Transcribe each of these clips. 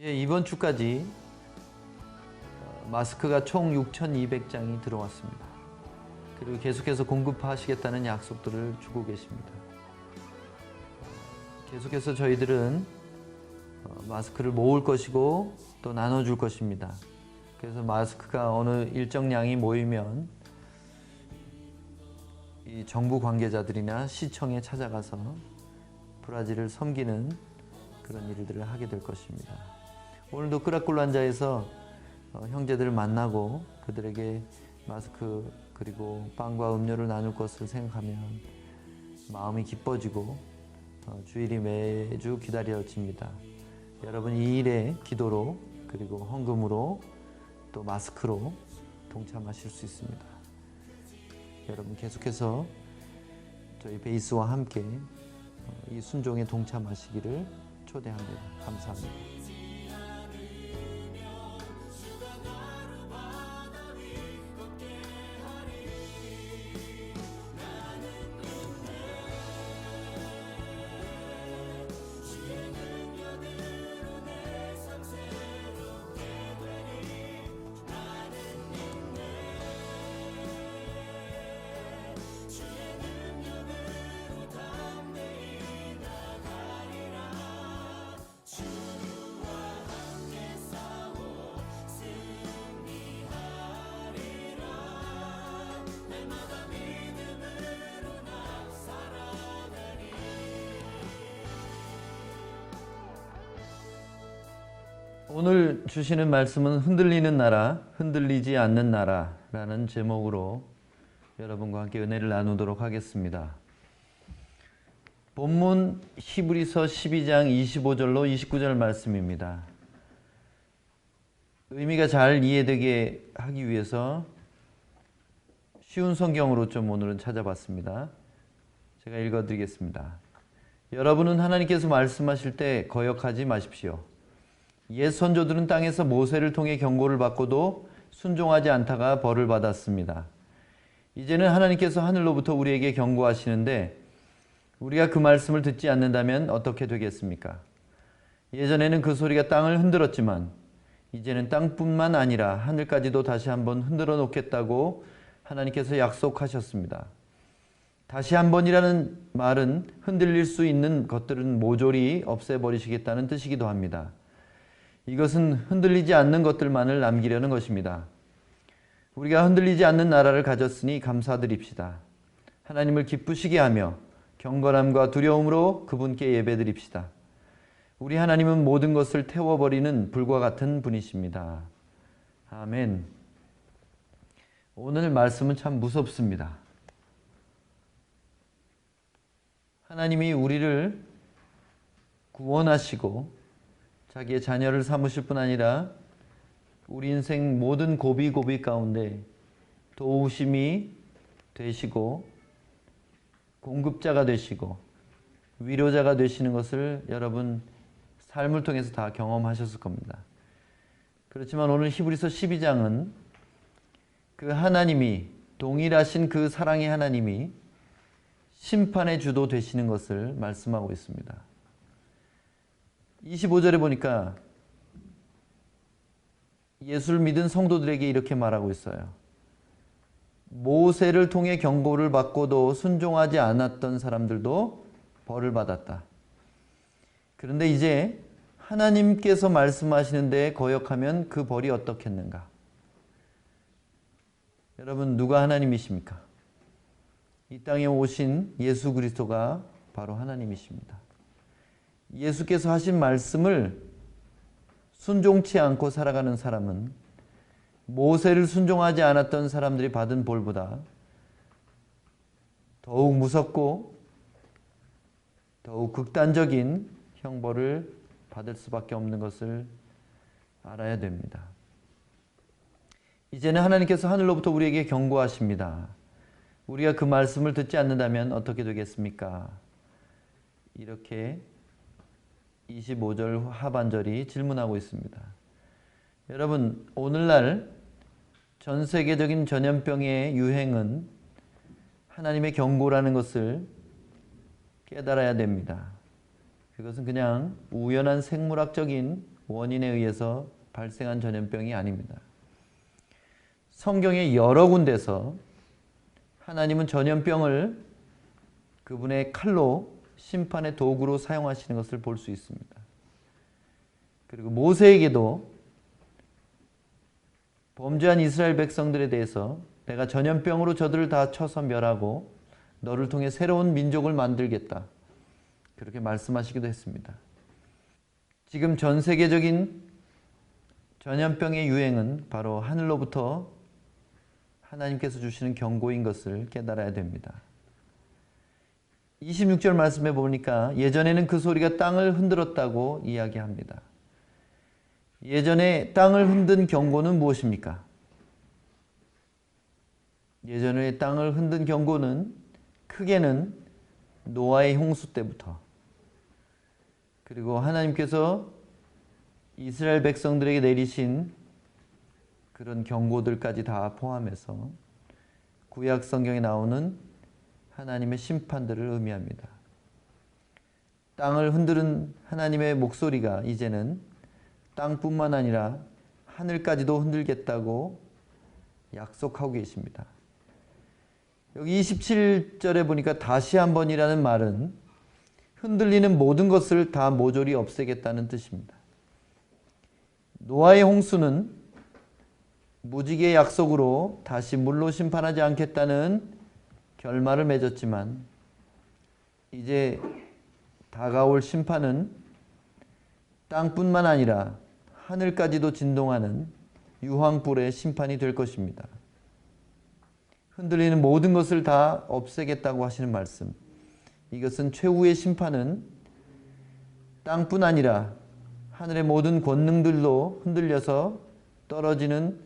예, 이번 주까지 마스크가 총 6,200장이 들어왔습니다. 그리고 계속해서 공급하시겠다는 약속들을 주고 계십니다. 계속해서 저희들은 마스크를 모을 것이고 또 나눠줄 것입니다. 그래서 마스크가 어느 일정량이 모이면 이 정부 관계자들이나 시청에 찾아가서 브라질을 섬기는 그런 일들을 하게 될 것입니다. 오늘도 끄라꿀란자에서 형제들을 만나고 그들에게 마스크 그리고 빵과 음료를 나눌 것을 생각하면 마음이 기뻐지고 주일이 매주 기다려집니다. 여러분 이 일에 기도로 그리고 헌금으로 또 마스크로 동참하실 수 있습니다. 여러분 계속해서 저희 베이스와 함께 이 순종에 동참하시기를 초대합니다. 감사합니다. 오늘 주시는 말씀은 흔들리는 나라, 흔들리지 않는 나라라는 제목으로 여러분과 함께 은혜를 나누도록 하겠습니다. 본문 히브리서 12장 25절로 29절 말씀입니다. 의미가 잘 이해되게 하기 위해서 쉬운 성경으로 좀 오늘은 찾아봤습니다. 제가 읽어드리겠습니다. 여러분은 하나님께서 말씀하실 때 거역하지 마십시오. 옛 선조들은 땅에서 모세를 통해 경고를 받고도 순종하지 않다가 벌을 받았습니다. 이제는 하나님께서 하늘로부터 우리에게 경고하시는데 우리가 그 말씀을 듣지 않는다면 어떻게 되겠습니까? 예전에는 그 소리가 땅을 흔들었지만 이제는 땅뿐만 아니라 하늘까지도 다시 한번 흔들어 놓겠다고 하나님께서 약속하셨습니다. 다시 한번이라는 말은 흔들릴 수 있는 것들은 모조리 없애버리시겠다는 뜻이기도 합니다. 이것은 흔들리지 않는 것들만을 남기려는 것입니다. 우리가 흔들리지 않는 나라를 가졌으니 감사드립시다. 하나님을 기쁘시게 하며 경건함과 두려움으로 그분께 예배드립시다. 우리 하나님은 모든 것을 태워버리는 불과 같은 분이십니다. 아멘. 오늘 말씀은 참 무섭습니다. 하나님이 우리를 구원하시고 자기의 자녀를 삼으실 뿐 아니라 우리 인생 모든 고비고비 가운데 도우심이 되시고 공급자가 되시고 위로자가 되시는 것을 여러분 삶을 통해서 다 경험하셨을 겁니다. 그렇지만 오늘 히브리서 12장은 그 하나님이 동일하신 그 사랑의 하나님이 심판의 주도 되시는 것을 말씀하고 있습니다. 25절에 보니까 예수를 믿은 성도들에게 이렇게 말하고 있어요. 모세를 통해 경고를 받고도 순종하지 않았던 사람들도 벌을 받았다. 그런데 이제 하나님께서 말씀하시는데 거역하면 그 벌이 어떻겠는가? 여러분 누가 하나님이십니까? 이 땅에 오신 예수 그리스도가 바로 하나님이십니다. 예수께서 하신 말씀을 순종치 않고 살아가는 사람은 모세를 순종하지 않았던 사람들이 받은 벌보다 더욱 무섭고 더욱 극단적인 형벌을 받을 수밖에 없는 것을 알아야 됩니다. 이제는 하나님께서 하늘로부터 우리에게 경고하십니다. 우리가 그 말씀을 듣지 않는다면 어떻게 되겠습니까? 이렇게 25절 하반절이 질문하고 있습니다. 여러분 오늘날 전 세계적인 전염병의 유행은 하나님의 경고라는 것을 깨달아야 됩니다. 그것은 그냥 우연한 생물학적인 원인에 의해서 발생한 전염병이 아닙니다. 성경의 여러 군데서 하나님은 전염병을 그분의 칼로 심판의 도구로 사용하시는 것을 볼 수 있습니다. 그리고 모세에게도 범죄한 이스라엘 백성들에 대해서 내가 전염병으로 저들을 다 쳐서 멸하고 너를 통해 새로운 민족을 만들겠다, 그렇게 말씀하시기도 했습니다. 지금 전 세계적인 전염병의 유행은 바로 하늘로부터 하나님께서 주시는 경고인 것을 깨달아야 됩니다. 26절 말씀에 보니까 예전에는 그 소리가 땅을 흔들었다고 이야기합니다. 예전에 땅을 흔든 경고는 무엇입니까? 예전에 땅을 흔든 경고는 크게는 노아의 홍수 때부터, 그리고 하나님께서 이스라엘 백성들에게 내리신 그런 경고들까지 다 포함해서 구약 성경에 나오는 하나님의 심판들을 의미합니다. 땅을 흔드는 하나님의 목소리가 이제는 땅뿐만 아니라 하늘까지도 흔들겠다고 약속하고 계십니다. 여기 27절에 보니까 다시 한번이라는 말은 흔들리는 모든 것을 다 모조리 없애겠다는 뜻입니다. 노아의 홍수는 무지개의 약속으로 다시 물로 심판하지 않겠다는 결말을 맺었지만, 이제 다가올 심판은 땅뿐만 아니라 하늘까지도 진동하는 유황불의 심판이 될 것입니다. 흔들리는 모든 것을 다 없애겠다고 하시는 말씀, 이것은 최후의 심판은 땅뿐 아니라 하늘의 모든 권능들도 흔들려서 떨어지는,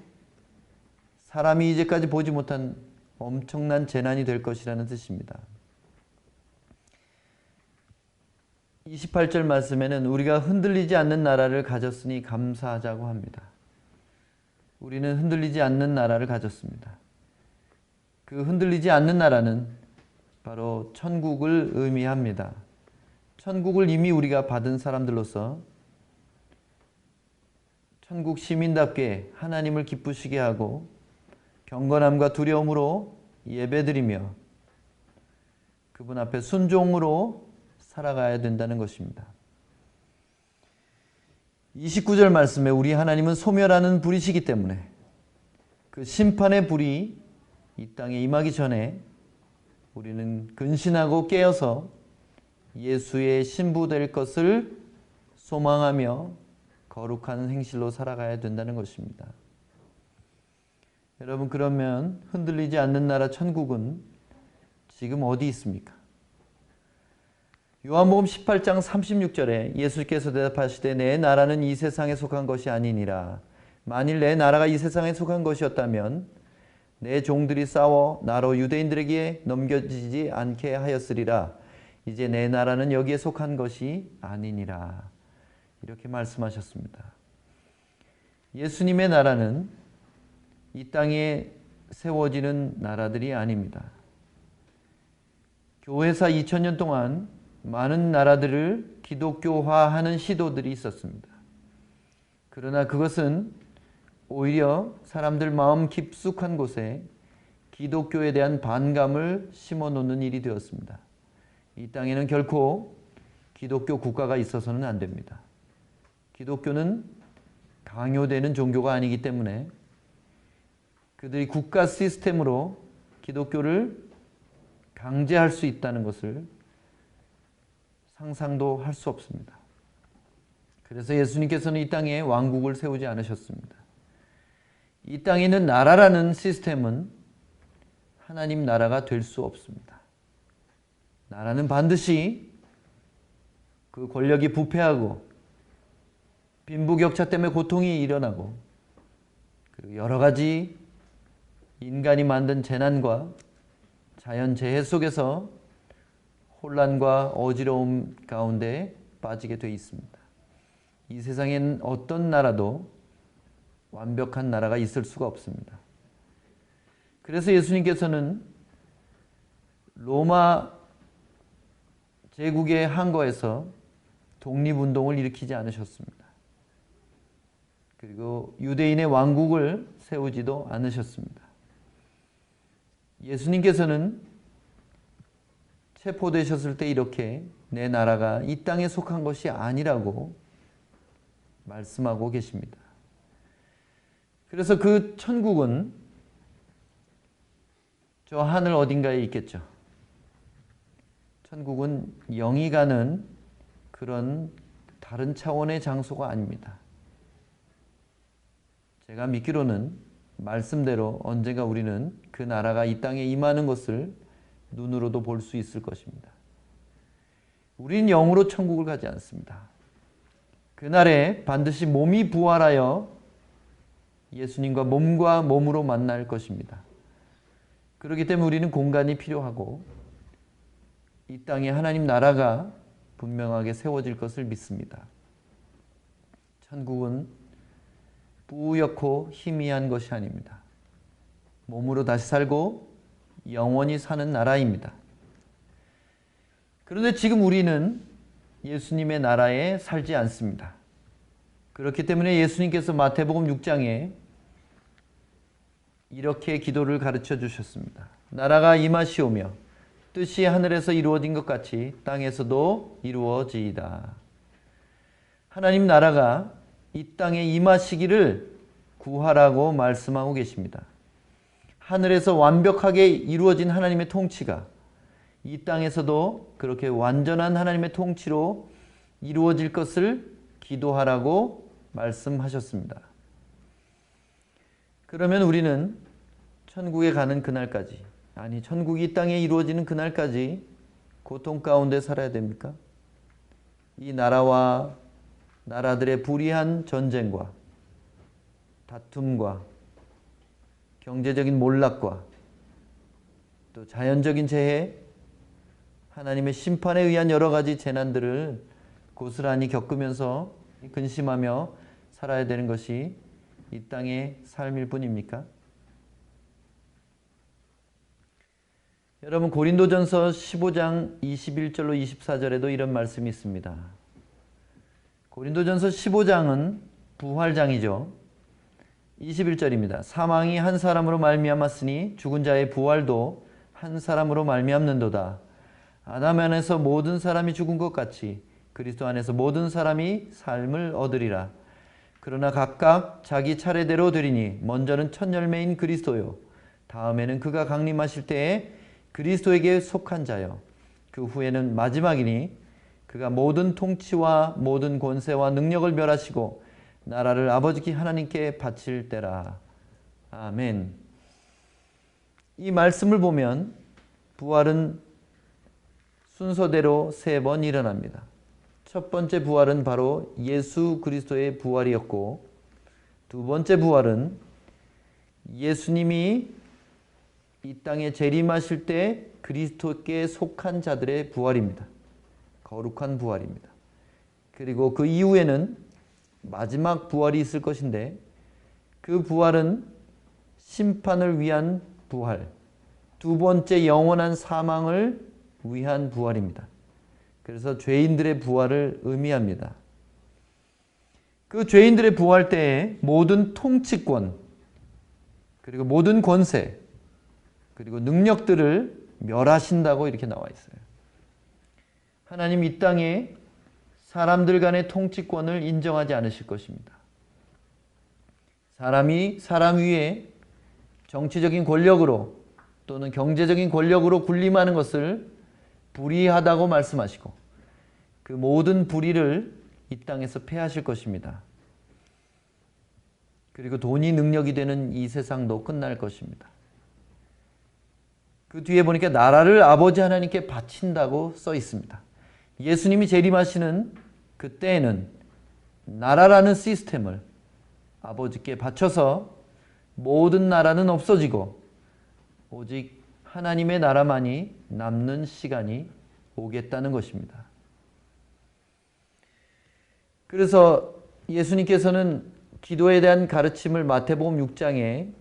사람이 이제까지 보지 못한 엄청난 재난이 될 것이라는 뜻입니다. 28절 말씀에는 우리가 흔들리지 않는 나라를 가졌으니 감사하자고 합니다. 우리는 흔들리지 않는 나라를 가졌습니다. 그 흔들리지 않는 나라는 바로 천국을 의미합니다. 천국을 이미 우리가 받은 사람들로서 천국 시민답게 하나님을 기쁘시게 하고 경건함과 두려움으로 예배드리며 그분 앞에 순종으로 살아가야 된다는 것입니다. 29절 말씀에 우리 하나님은 소멸하는 불이시기 때문에 그 심판의 불이 이 땅에 임하기 전에 우리는 근신하고 깨어서 예수의 신부 될 것을 소망하며 거룩한 행실로 살아가야 된다는 것입니다. 여러분, 그러면 흔들리지 않는 나라 천국은 지금 어디 있습니까? 요한복음 18장 36절에 예수께서 대답하시되 내 나라는 이 세상에 속한 것이 아니니라. 만일 내 나라가 이 세상에 속한 것이었다면 내 종들이 싸워 나로 유대인들에게 넘겨지지 않게 하였으리라. 이제 내 나라는 여기에 속한 것이 아니니라. 이렇게 말씀하셨습니다. 예수님의 나라는 이 땅에 세워지는 나라들이 아닙니다. 교회사 2000년 동안 많은 나라들을 기독교화하는 시도들이 있었습니다. 그러나 그것은 오히려 사람들 마음 깊숙한 곳에 기독교에 대한 반감을 심어놓는 일이 되었습니다. 이 땅에는 결코 기독교 국가가 있어서는 안 됩니다. 기독교는 강요되는 종교가 아니기 때문에 그들이 국가 시스템으로 기독교를 강제할 수 있다는 것을 상상도 할 수 없습니다. 그래서 예수님께서는 이 땅에 왕국을 세우지 않으셨습니다. 이 땅에 있는 나라라는 시스템은 하나님 나라가 될 수 없습니다. 나라는 반드시 그 권력이 부패하고 빈부격차 때문에 고통이 일어나고 그리고 여러 가지 인간이 만든 재난과 자연재해 속에서 혼란과 어지러움 가운데 빠지게 되어 있습니다. 이 세상엔 어떤 나라도 완벽한 나라가 있을 수가 없습니다. 그래서 예수님께서는 로마 제국의 항거에서 독립운동을 일으키지 않으셨습니다. 그리고 유대인의 왕국을 세우지도 않으셨습니다. 예수님께서는 체포되셨을 때 이렇게 내 나라가 이 땅에 속한 것이 아니라고 말씀하고 계십니다. 그래서 그 천국은 저 하늘 어딘가에 있겠죠. 천국은 영이 가는 그런 다른 차원의 장소가 아닙니다. 제가 믿기로는 말씀대로 언젠가 우리는 그 나라가 이 땅에 임하는 것을 눈으로도 볼 수 있을 것입니다. 우리는 영으로 천국을 가지 않습니다. 그날에 반드시 몸이 부활하여 예수님과 몸과 몸으로 만날 것입니다. 그렇기 때문에 우리는 공간이 필요하고 이 땅에 하나님 나라가 분명하게 세워질 것을 믿습니다. 천국은 뿌옇고 희미한 것이 아닙니다. 몸으로 다시 살고 영원히 사는 나라입니다. 그런데 지금 우리는 예수님의 나라에 살지 않습니다. 그렇기 때문에 예수님께서 마태복음 6장에 이렇게 기도를 가르쳐 주셨습니다. 나라가 임하시오며 뜻이 하늘에서 이루어진 것 같이 땅에서도 이루어지이다. 하나님 나라가 이 땅에 임하시기를 구하라고 말씀하고 계십니다. 하늘에서 완벽하게 이루어진 하나님의 통치가 이 땅에서도 그렇게 완전한 하나님의 통치로 이루어질 것을 기도하라고 말씀하셨습니다. 그러면 우리는 천국에 가는 그날까지, 아니 천국이 이 땅에 이루어지는 그날까지 고통 가운데 살아야 됩니까? 이 나라와 나라들의 불의한 전쟁과 다툼과 경제적인 몰락과 또 자연적인 재해, 하나님의 심판에 의한 여러 가지 재난들을 고스란히 겪으면서 근심하며 살아야 되는 것이 이 땅의 삶일 뿐입니까? 여러분, 고린도전서 15장 21절로 24절에도 이런 말씀이 있습니다. 고린도전서 15장은 부활장이죠. 21절입니다. 사망이 한 사람으로 말미암았으니 죽은 자의 부활도 한 사람으로 말미암는도다. 아담 안에서 모든 사람이 죽은 것 같이 그리스도 안에서 모든 사람이 삶을 얻으리라. 그러나 각각 자기 차례대로 되리니 먼저는 첫 열매인 그리스도요, 다음에는 그가 강림하실 때에 그리스도에게 속한 자요, 그 후에는 마지막이니 그가 모든 통치와 모든 권세와 능력을 멸하시고 나라를 아버지 하나님께 바칠 때라. 아멘. 이 말씀을 보면 부활은 순서대로 3번 일어납니다. 첫 번째 부활은 바로 예수 그리스도의 부활이었고, 두 번째 부활은 예수님이 이 땅에 재림하실 때 그리스도께 속한 자들의 부활입니다. 거룩한 부활입니다. 그리고 그 이후에는 마지막 부활이 있을 것인데, 그 부활은 심판을 위한 부활, 두 번째 영원한 사망을 위한 부활입니다. 그래서 죄인들의 부활을 의미합니다. 그 죄인들의 부활 때에 모든 통치권, 그리고 모든 권세, 그리고 능력들을 멸하신다고 이렇게 나와 있어요. 하나님 이 땅에 사람들 간의 통치권을 인정하지 않으실 것입니다. 사람이 사람 위에 정치적인 권력으로 또는 경제적인 권력으로 군림하는 것을 불의하다고 말씀하시고, 그 모든 불의를 이 땅에서 폐하실 것입니다. 그리고 돈이 능력이 되는 이 세상도 끝날 것입니다. 그 뒤에 보니까 나라를 아버지 하나님께 바친다고 써 있습니다. 예수님이 재림하시는 그때에는 나라라는 시스템을 아버지께 바쳐서 모든 나라는 없어지고 오직 하나님의 나라만이 남는 시간이 오겠다는 것입니다. 그래서 예수님께서는 기도에 대한 가르침을 마태복음 6장에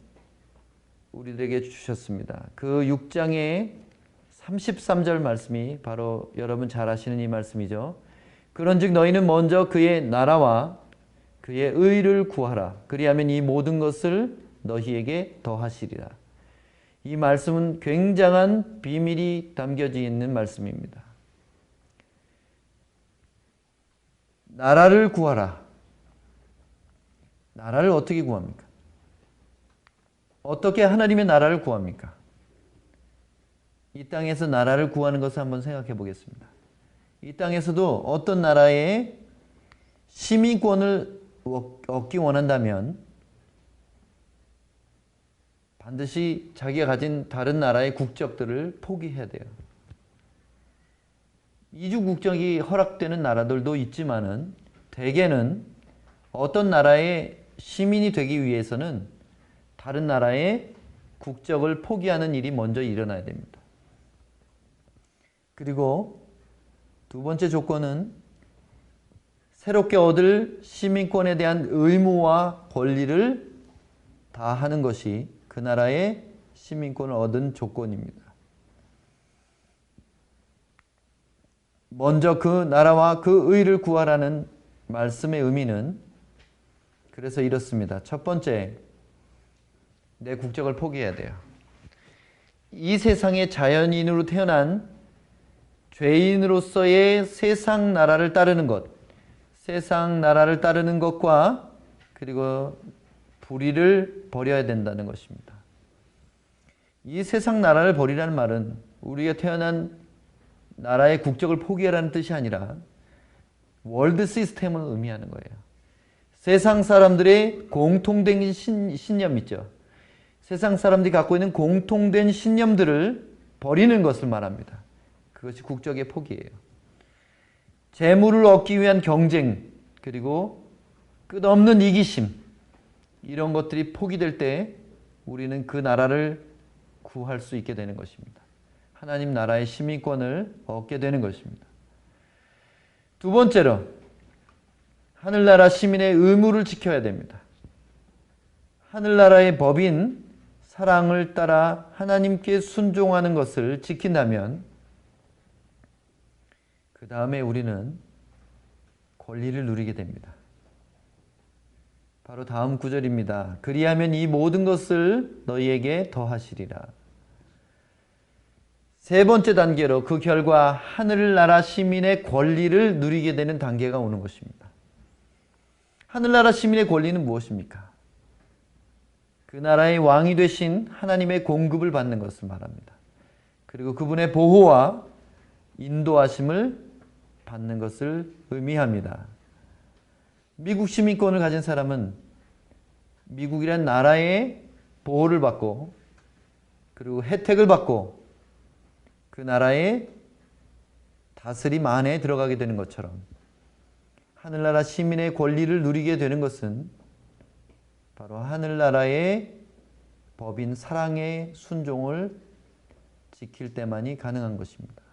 우리들에게 주셨습니다. 그 6장의 33절 말씀이 바로 여러분 잘 아시는 이 말씀이죠. 그런즉 너희는 먼저 그의 나라와 그의 의를 구하라. 그리하면 이 모든 것을 너희에게 더하시리라. 이 말씀은 굉장한 비밀이 담겨져 있는 말씀입니다. 나라를 구하라. 나라를 어떻게 구합니까? 어떻게 하나님의 나라를 구합니까? 이 땅에서 나라를 구하는 것을 한번 생각해 보겠습니다. 이 땅에서도 어떤 나라의 시민권을 얻기 원한다면 반드시 자기가 가진 다른 나라의 국적들을 포기해야 돼요. 이주 국적이 허락되는 나라들도 있지만은 대개는 어떤 나라의 시민이 되기 위해서는 다른 나라의 국적을 포기하는 일이 먼저 일어나야 됩니다. 그리고 두 번째 조건은 새롭게 얻을 시민권에 대한 의무와 권리를 다하는 것이 그 나라의 시민권을 얻은 조건입니다. 먼저 그 나라와 그 의를 구하라는 말씀의 의미는 그래서 이렇습니다. 첫 번째, 내 국적을 포기해야 돼요. 이 세상에 자연인으로 태어난 죄인으로서의 세상 나라를 따르는 것, 세상 나라를 따르는 것과 그리고 불의를 버려야 된다는 것입니다. 이 세상 나라를 버리라는 말은 우리가 태어난 나라의 국적을 포기하라는 뜻이 아니라 월드 시스템을 의미하는 거예요. 세상 사람들의 공통된 신념 있죠. 세상 사람들이 갖고 있는 공통된 신념들을 버리는 것을 말합니다. 그것이 국적의 포기예요. 재물을 얻기 위한 경쟁, 그리고 끝없는 이기심, 이런 것들이 포기될 때 우리는 그 나라를 구할 수 있게 되는 것입니다. 하나님 나라의 시민권을 얻게 되는 것입니다. 두 번째로, 하늘나라 시민의 의무를 지켜야 됩니다. 하늘나라의 법인 사랑을 따라 하나님께 순종하는 것을 지킨다면 그 다음에 우리는 권리를 누리게 됩니다. 바로 다음 구절입니다. 그리하면 이 모든 것을 너희에게 더하시리라. 세 번째 단계로 그 결과 하늘나라 시민의 권리를 누리게 되는 단계가 오는 것입니다. 하늘나라 시민의 권리는 무엇입니까? 그 나라의 왕이 되신 하나님의 공급을 받는 것을 말합니다. 그리고 그분의 보호와 인도하심을 받는 것을 의미합니다. 미국 시민권을 가진 사람은 미국이란 나라의 보호를 받고 그리고 혜택을 받고 그 나라의 다스림 안에 들어가게 되는 것처럼 하늘나라 시민의 권리를 누리게 되는 것은 바로 하늘나라의 법인 사랑의 순종을 지킬 때만이 가능한 것입니다.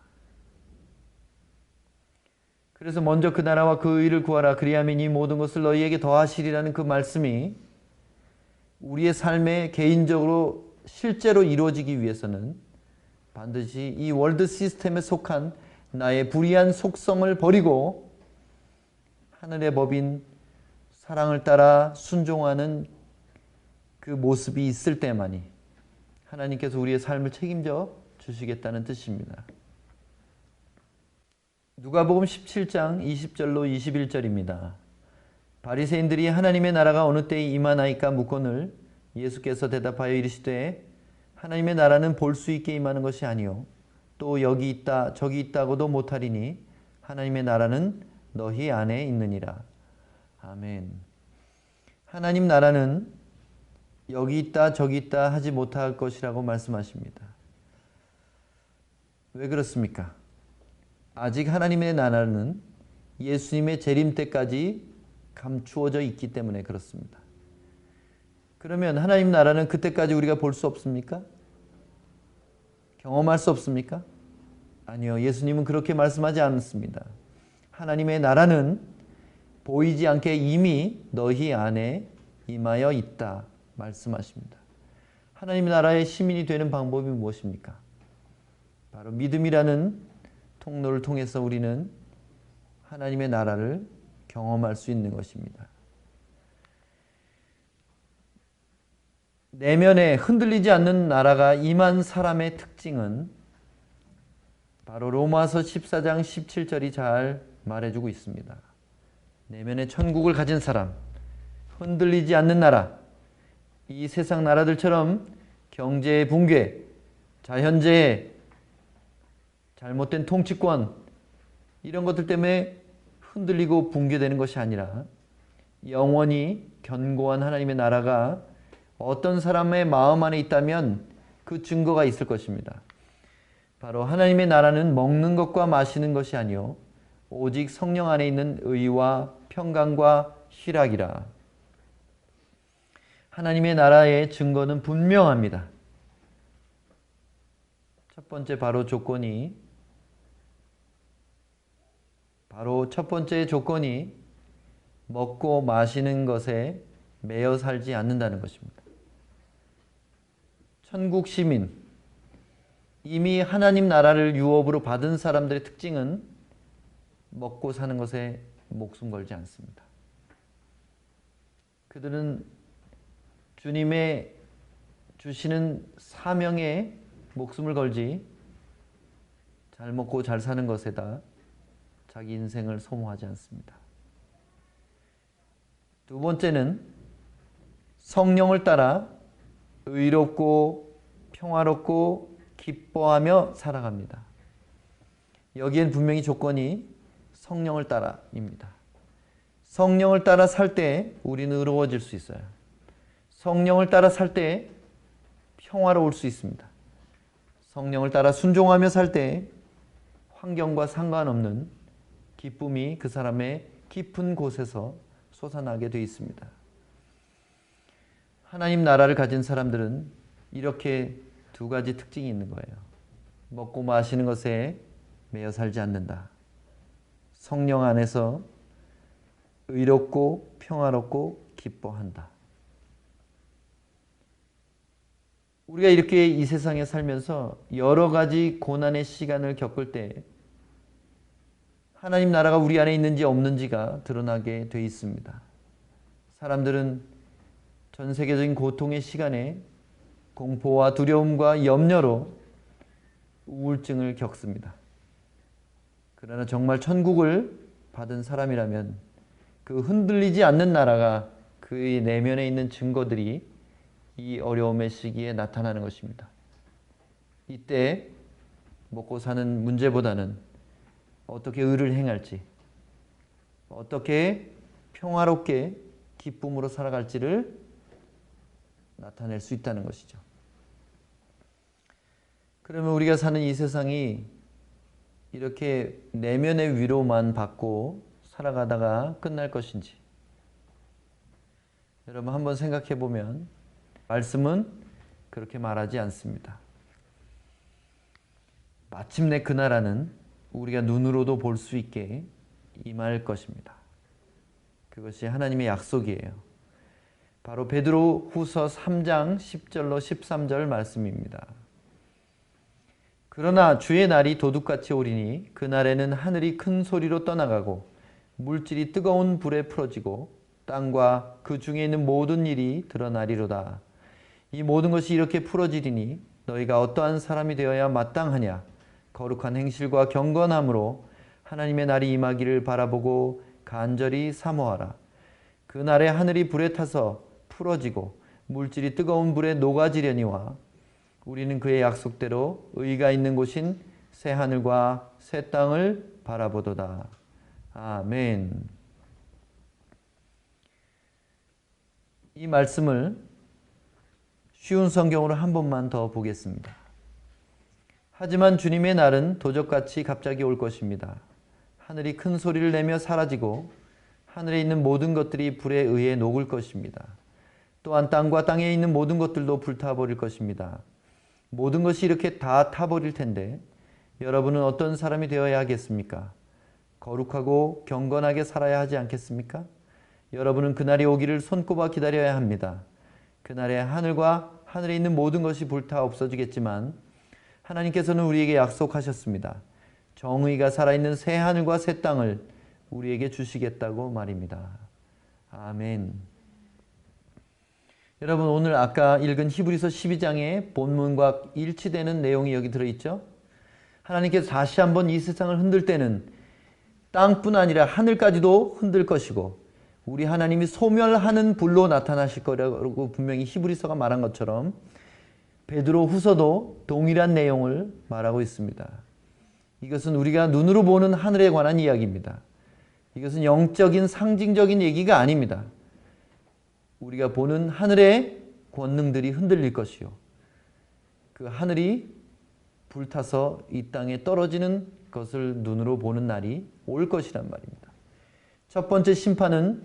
그래서 먼저 그 나라와 그 의를 구하라. 그리하면 이 모든 것을 너희에게 더하시리라는 그 말씀이 우리의 삶에 개인적으로 실제로 이루어지기 위해서는 반드시 이 월드 시스템에 속한 나의 불의한 속성을 버리고 하늘의 법인 사랑을 따라 순종하는 그 모습이 있을 때만이 하나님께서 우리의 삶을 책임져 주시겠다는 뜻입니다. 누가복음 17장 20절로 21절입니다. 바리새인들이 하나님의 나라가 어느 때에 임하나이까 묻거늘 예수께서 대답하여 이르시되 하나님의 나라는 볼 수 있게 임하는 것이 아니요 또 여기 있다 저기 있다고도 못하리니 하나님의 나라는 너희 안에 있느니라. 아멘. 하나님 나라는 여기 있다 저기 있다 하지 못할 것이라고 말씀하십니다. 왜 그렇습니까? 아직 하나님의 나라는 예수님의 재림 때까지 감추어져 있기 때문에 그렇습니다. 그러면 하나님 나라는 그때까지 우리가 볼 수 없습니까? 경험할 수 없습니까? 아니요. 예수님은 그렇게 말씀하지 않습니다. 하나님의 나라는 보이지 않게 이미 너희 안에 임하여 있다 말씀하십니다. 하나님의 나라의 시민이 되는 방법이 무엇입니까? 바로 믿음이라는 통로를 통해서 우리는 하나님의 나라를 경험할 수 있는 것입니다. 내면에 흔들리지 않는 나라가 임한 사람의 특징은 바로 로마서 14장 17절이 잘 말해주고 있습니다. 내면에 천국을 가진 사람, 흔들리지 않는 나라, 이 세상 나라들처럼 경제의 붕괴, 자연재해, 잘못된 통치권, 이런 것들 때문에 흔들리고 붕괴되는 것이 아니라 영원히 견고한 하나님의 나라가 어떤 사람의 마음 안에 있다면 그 증거가 있을 것입니다. 바로 하나님의 나라는 먹는 것과 마시는 것이 아니요 오직 성령 안에 있는 의와 평강과 희락이라. 하나님의 나라의 증거는 분명합니다. 첫 번째 조건이 먹고 마시는 것에 매여 살지 않는다는 것입니다. 천국 시민, 이미 하나님 나라를 유업으로 받은 사람들의 특징은 먹고 사는 것에 목숨 걸지 않습니다. 그들은 주님의 주시는 사명에 목숨을 걸지 잘 먹고 잘 사는 것에다 자기 인생을 소모하지 않습니다. 두 번째는 성령을 따라 의롭고 평화롭고 기뻐하며 살아갑니다. 여기엔 분명히 조건이 성령을 따라입니다. 성령을 따라 살 때 우리는 의로워질 수 있어요. 성령을 따라 살 때 평화로울 수 있습니다. 성령을 따라 순종하며 살 때 환경과 상관없는 기쁨이 그 사람의 깊은 곳에서 솟아나게 되어 있습니다. 하나님 나라를 가진 사람들은 이렇게 두 가지 특징이 있는 거예요. 먹고 마시는 것에 매여 살지 않는다. 성령 안에서 의롭고 평화롭고 기뻐한다. 우리가 이렇게 이 세상에 살면서 여러 가지 고난의 시간을 겪을 때 하나님 나라가 우리 안에 있는지 없는지가 드러나게 돼 있습니다. 사람들은 전 세계적인 고통의 시간에 공포와 두려움과 염려로 우울증을 겪습니다. 그러나 정말 천국을 받은 사람이라면 그 흔들리지 않는 나라가 그의 내면에 있는 증거들이 이 어려움의 시기에 나타나는 것입니다. 이때 먹고 사는 문제보다는 어떻게 의를 행할지, 어떻게 평화롭게 기쁨으로 살아갈지를 나타낼 수 있다는 것이죠. 그러면 우리가 사는 이 세상이 이렇게 내면의 위로만 받고 살아가다가 끝날 것인지, 여러분 한번 생각해 보면 말씀은 그렇게 말하지 않습니다. 마침내 그 나라는 우리가 눈으로도 볼 수 있게 임할 것입니다. 그것이 하나님의 약속이에요. 바로 베드로 후서 3장 10절로 13절 말씀입니다. 그러나 주의 날이 도둑같이 오리니 그날에는 하늘이 큰 소리로 떠나가고 물질이 뜨거운 불에 풀어지고 땅과 그 중에 있는 모든 일이 드러나리로다. 이 모든 것이 이렇게 풀어지리니 너희가 어떠한 사람이 되어야 마땅하냐. 거룩한 행실과 경건함으로 하나님의 날이 임하기를 바라보고 간절히 사모하라. 그 날에 하늘이 불에 타서 풀어지고 물질이 뜨거운 불에 녹아지려니와 우리는 그의 약속대로 의가 있는 곳인 새 하늘과 새 땅을 바라보도다. 아멘. 이 말씀을 쉬운 성경으로 한 번만 더 보겠습니다. 하지만 주님의 날은 도적같이 갑자기 올 것입니다. 하늘이 큰 소리를 내며 사라지고 하늘에 있는 모든 것들이 불에 의해 녹을 것입니다. 또한 땅과 땅에 있는 모든 것들도 불타버릴 것입니다. 모든 것이 이렇게 다 타버릴 텐데 여러분은 어떤 사람이 되어야 하겠습니까? 거룩하고 경건하게 살아야 하지 않겠습니까? 여러분은 그날이 오기를 손꼽아 기다려야 합니다. 그날에 하늘과 하늘에 있는 모든 것이 불타 없어지겠지만 하나님께서는 우리에게 약속하셨습니다. 정의가 살아있는 새 하늘과 새 땅을 우리에게 주시겠다고 말입니다. 아멘. 여러분 오늘 아까 읽은 히브리서 12장의 본문과 일치되는 내용이 여기 들어있죠. 하나님께서 다시 한번 이 세상을 흔들 때는 땅뿐 아니라 하늘까지도 흔들 것이고 우리 하나님이 소멸하는 불로 나타나실 거라고 분명히 히브리서가 말한 것처럼 베드로 후서도 동일한 내용을 말하고 있습니다. 이것은 우리가 눈으로 보는 하늘에 관한 이야기입니다. 이것은 영적인 상징적인 얘기가 아닙니다. 우리가 보는 하늘의 권능들이 흔들릴 것이요. 그 하늘이 불타서 이 땅에 떨어지는 것을 눈으로 보는 날이 올 것이란 말입니다. 첫 번째 심판은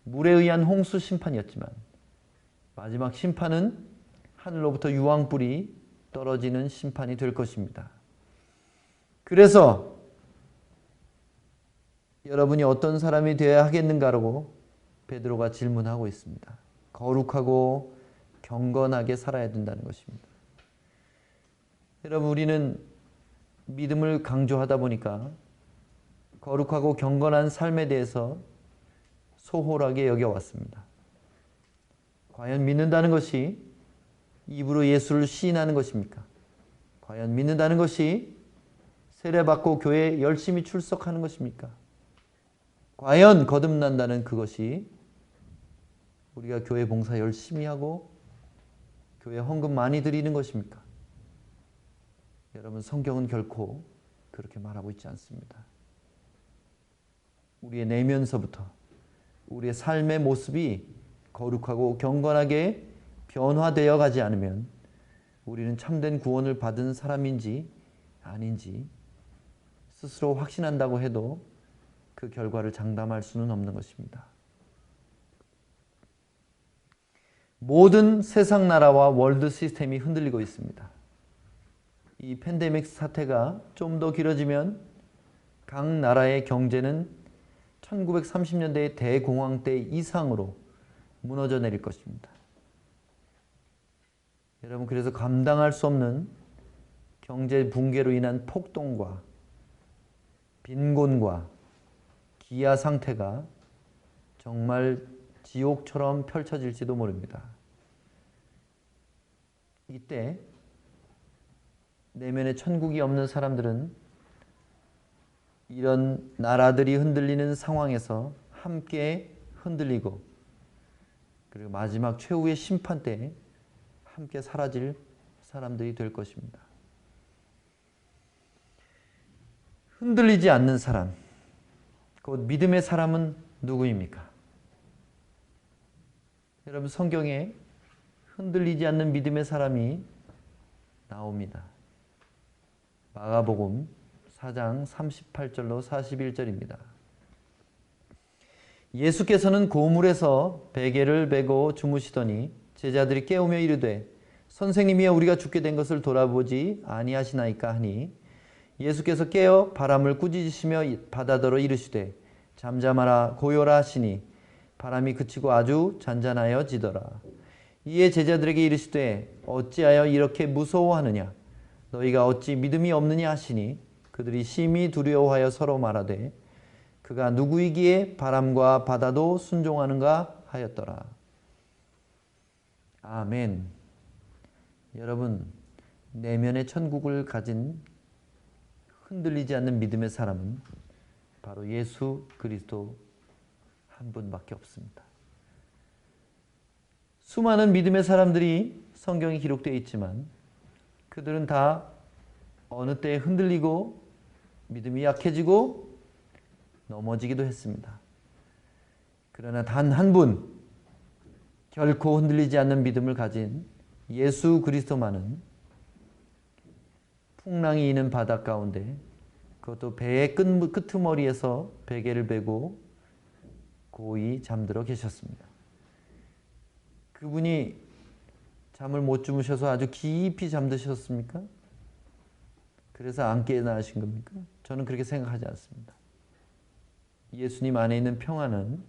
물에 의한 홍수 심판이었지만 마지막 심판은 하늘로부터 유황불이 떨어지는 심판이 될 것입니다. 그래서 여러분이 어떤 사람이 되어야 하겠는가라고 베드로가 질문하고 있습니다. 거룩하고 경건하게 살아야 된다는 것입니다. 여러분 우리는 믿음을 강조하다 보니까 거룩하고 경건한 삶에 대해서 소홀하게 여겨왔습니다. 과연 믿는다는 것이 입으로 예수를 시인하는 것입니까? 과연 믿는다는 것이 세례받고 교회에 열심히 출석하는 것입니까? 과연 거듭난다는 그것이 우리가 교회 봉사 열심히 하고 교회 헌금 많이 드리는 것입니까? 여러분 성경은 결코 그렇게 말하고 있지 않습니다. 우리의 내면서부터 우리의 삶의 모습이 거룩하고 경건하게 변화되어 가지 않으면 우리는 참된 구원을 받은 사람인지 아닌지 스스로 확신한다고 해도 그 결과를 장담할 수는 없는 것입니다. 모든 세상 나라와 월드 시스템이 흔들리고 있습니다. 이 팬데믹 사태가 좀 더 길어지면 각 나라의 경제는 1930년대의 대공황 때 이상으로 무너져 내릴 것입니다. 여러분 그래서 감당할 수 없는 경제 붕괴로 인한 폭동과 빈곤과 기아 상태가 정말 지옥처럼 펼쳐질지도 모릅니다. 이때 내면에 천국이 없는 사람들은 이런 나라들이 흔들리는 상황에서 함께 흔들리고 그리고 마지막 최후의 심판 때 함께 사라질 사람들이 될 것입니다. 흔들리지 않는 사람, 곧 믿음의 사람은 누구입니까? 여러분 성경에 흔들리지 않는 믿음의 사람이 나옵니다. 마가복음 4장 38절로 41절입니다. 예수께서는 고물에서 베개를 베고 주무시더니 제자들이 깨우며 이르되 선생님이여 우리가 죽게 된 것을 돌아보지 아니하시나이까 하니 예수께서 깨어 바람을 꾸짖으시며 바다더러 이르시되 잠잠하라 고요라 하시니 바람이 그치고 아주 잔잔하여지더라. 이에 제자들에게 이르시되 어찌하여 이렇게 무서워하느냐 너희가 어찌 믿음이 없느냐 하시니 그들이 심히 두려워하여 서로 말하되 그가 누구이기에 바람과 바다도 순종하는가 하였더라. 아멘. 여러분 내면의 천국을 가진 흔들리지 않는 믿음의 사람은 바로 예수 그리스도 한 분밖에 없습니다. 수많은 믿음의 사람들이 성경에 기록되어 있지만 그들은 다 어느 때에 흔들리고 믿음이 약해지고 넘어지기도 했습니다. 그러나 단 한 분 결코 흔들리지 않는 믿음을 가진 예수 그리스도만은 풍랑이 이는 바다 가운데 그것도 배의 끄트머리에서 베개를 베고 고이 잠들어 계셨습니다. 그분이 잠을 못 주무셔서 아주 깊이 잠드셨습니까? 그래서 안 깨어나신 겁니까? 저는 그렇게 생각하지 않습니다. 예수님 안에 있는 평안은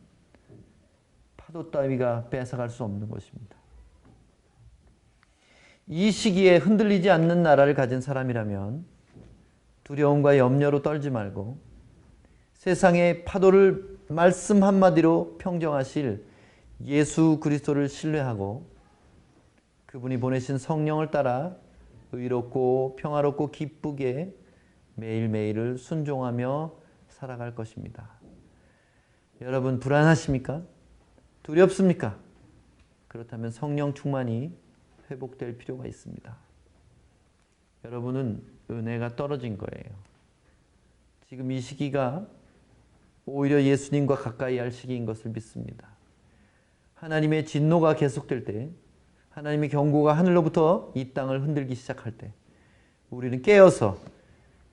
파도 따위가 뺏어갈 수 없는 것입니다. 이 시기에 흔들리지 않는 나라를 가진 사람이라면 두려움과 염려로 떨지 말고 세상의 파도를 말씀 한마디로 평정하실 예수 그리스도를 신뢰하고 그분이 보내신 성령을 따라 의롭고 평화롭고 기쁘게 매일매일을 순종하며 살아갈 것입니다. 여러분 불안하십니까? 두렵습니까? 그렇다면 성령 충만이 회복될 필요가 있습니다. 여러분은 은혜가 떨어진 거예요. 지금 이 시기가 오히려 예수님과 가까이 할 시기인 것을 믿습니다. 하나님의 진노가 계속될 때, 하나님의 경고가 하늘로부터 이 땅을 흔들기 시작할 때 우리는 깨어서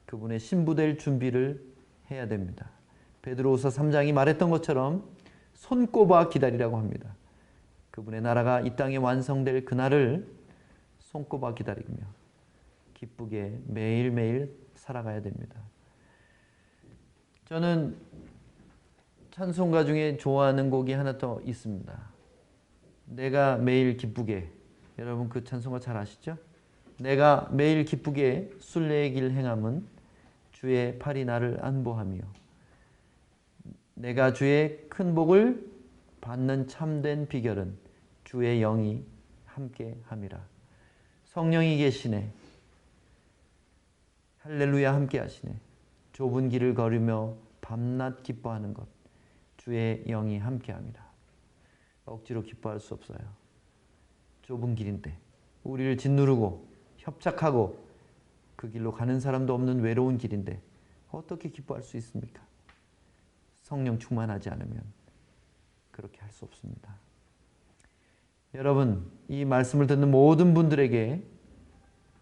그분의 신부될 준비를 해야 됩니다. 베드로후서 3장이 말했던 것처럼 손꼽아 기다리라고 합니다. 그분의 나라가 이 땅에 완성될 그날을 손꼽아 기다리며 기쁘게 매일매일 살아가야 됩니다. 저는 찬송가 중에 좋아하는 곡이 하나 더 있습니다. 내가 매일 기쁘게. 여러분 그 찬송가 잘 아시죠? 내가 매일 기쁘게 순례의 길 행함은 주의 팔이 나를 안보하며 내가 주의 큰 복을 받는 참된 비결은 주의 영이 함께함이라. 성령이 계시네. 할렐루야 함께 하시네. 좁은 길을 걸으며 밤낮 기뻐하는 것. 주의 영이 함께함이라. 억지로 기뻐할 수 없어요. 좁은 길인데 우리를 짓누르고 협착하고 그 길로 가는 사람도 없는 외로운 길인데 어떻게 기뻐할 수 있습니까? 성령 충만하지 않으면 그렇게 할 수 없습니다. 여러분, 이 말씀을 듣는 모든 분들에게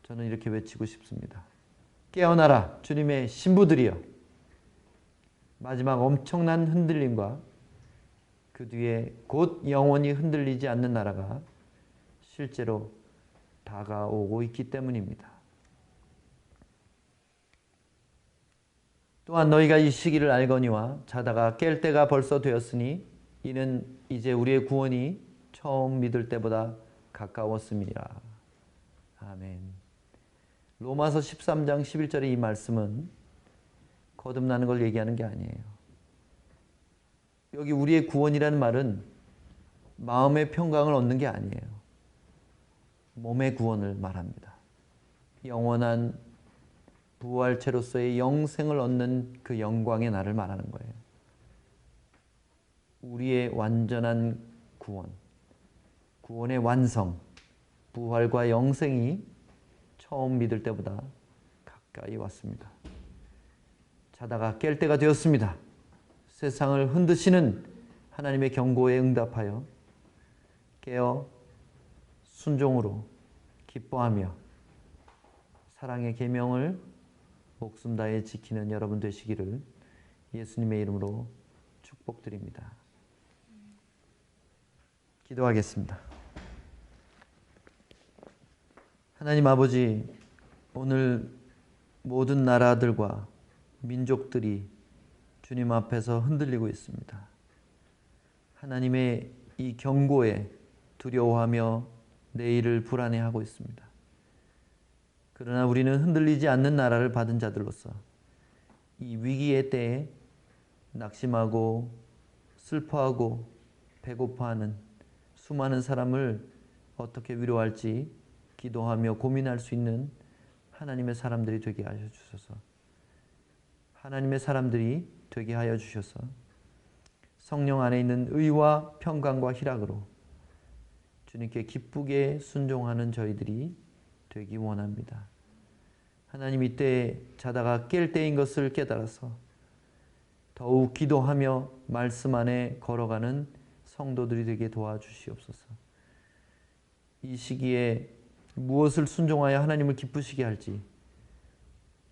저는 이렇게 외치고 싶습니다. 깨어나라 주님의 신부들이여. 마지막 엄청난 흔들림과 그 뒤에 곧 영원히 흔들리지 않는 나라가 실제로 다가오고 있기 때문입니다. 또한 너희가 이 시기를 알거니와 자다가 깰 때가 벌써 되었으니 이는 이제 우리의 구원이 처음 믿을 때보다 가까웠음이라. 아멘. 로마서 13장 11절의 이 말씀은 거듭나는 걸 얘기하는 게 아니에요. 여기 우리의 구원이라는 말은 마음의 평강을 얻는 게 아니에요. 몸의 구원을 말합니다. 영원한 부활체로서의 영생을 얻는 그 영광의 날을 말하는 거예요. 우리의 완전한 구원, 구원의 완성, 부활과 영생이 처음 믿을 때보다 가까이 왔습니다. 자다가 깰 때가 되었습니다. 세상을 흔드시는 하나님의 경고에 응답하여 깨어 순종으로 기뻐하며 사랑의 계명을 목숨 다해 지키는 여러분 되시기를 예수님의 이름으로 축복드립니다. 기도하겠습니다. 하나님 아버지, 오늘 모든 나라들과 민족들이 주님 앞에서 흔들리고 있습니다. 하나님의 이 경고에 두려워하며 내일을 불안해하고 있습니다. 그러나 우리는 흔들리지 않는 나라를 받은 자들로서 이 위기의 때에 낙심하고 슬퍼하고 배고파하는 수많은 사람을 어떻게 위로할지 기도하며 고민할 수 있는 하나님의 사람들이 되게 하여 주셔서 하나님의 사람들이 되게 하여 주셔서 성령 안에 있는 의와 평강과 희락으로 주님께 기쁘게 순종하는 저희들이 되기 원합니다. 하나님 이때 자다가 깰 때인 것을 깨달아서 더욱 기도하며 말씀 안에 걸어가는 성도들이 되게 도와주시옵소서. 이 시기에 무엇을 순종하여 하나님을 기쁘시게 할지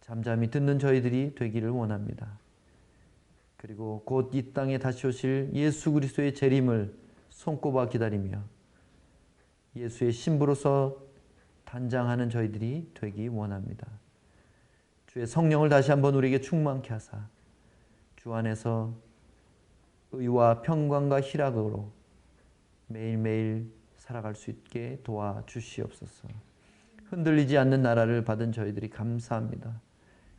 잠잠히 듣는 저희들이 되기를 원합니다. 그리고 곧 이 땅에 다시 오실 예수 그리스도의 재림을 손꼽아 기다리며 예수의 신부로서 단장하는 저희들이 되기 원합니다. 주의 성령을 다시 한번 우리에게 충만케 하사 주 안에서 의와 평강과 희락으로 매일매일 살아갈 수 있게 도와주시옵소서. 흔들리지 않는 나라를 받은 저희들이 감사합니다.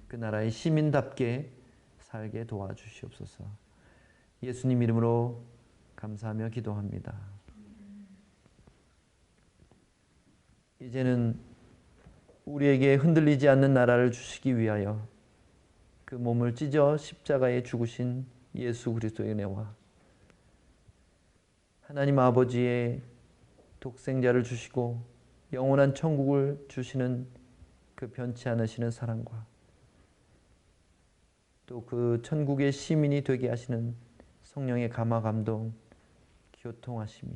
그 나라의 시민답게 살게 도와주시옵소서. 예수님 이름으로 감사하며 기도합니다. 이제는 우리에게 흔들리지 않는 나라를 주시기 위하여 그 몸을 찢어 십자가에 죽으신 예수 그리스도의 은혜와 하나님 아버지의 독생자를 주시고 영원한 천국을 주시는 그 변치 않으시는 사랑과 또 그 천국의 시민이 되게 하시는 성령의 감화 감동 교통하심이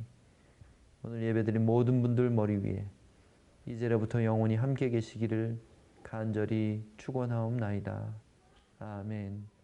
오늘 예배드린 모든 분들 머리 위에 이제로부터 영원히 함께 계시기를 간절히 축원하옵나이다. 아멘.